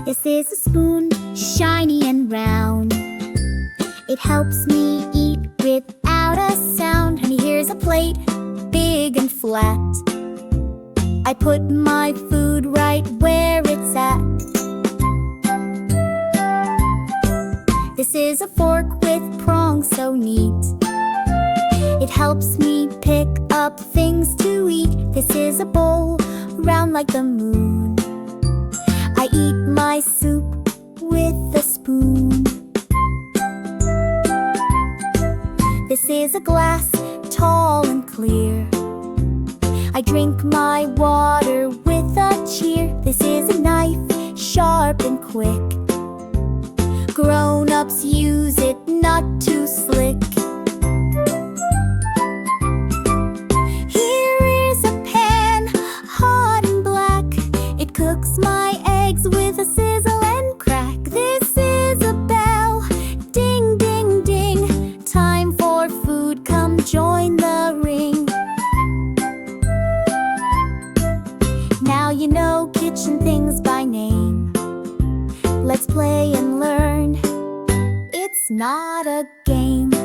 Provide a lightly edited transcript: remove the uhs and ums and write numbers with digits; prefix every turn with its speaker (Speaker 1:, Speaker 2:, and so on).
Speaker 1: This is a spoon, shiny and round. It helps me eat without a sound. Honey, here's a plate, big and flat. I put my food right where it's at. This is a fork with prongs so neat. It helps me pick up things to eat. This is a bowl, round like the moon. I eat my soup with a spoon. This is a glass, tall and clear. I drink my water with a cheer. This is a knife, sharp and quick. Grown-ups use it, not too slick. Here is a pan, hot and black. It cooks my eggs with a sizzle and crack. This is a bell, ding, ding, ding. Time for food, come join the ring. Now you know kitchen things by name. Let's play and learn. It's not a game.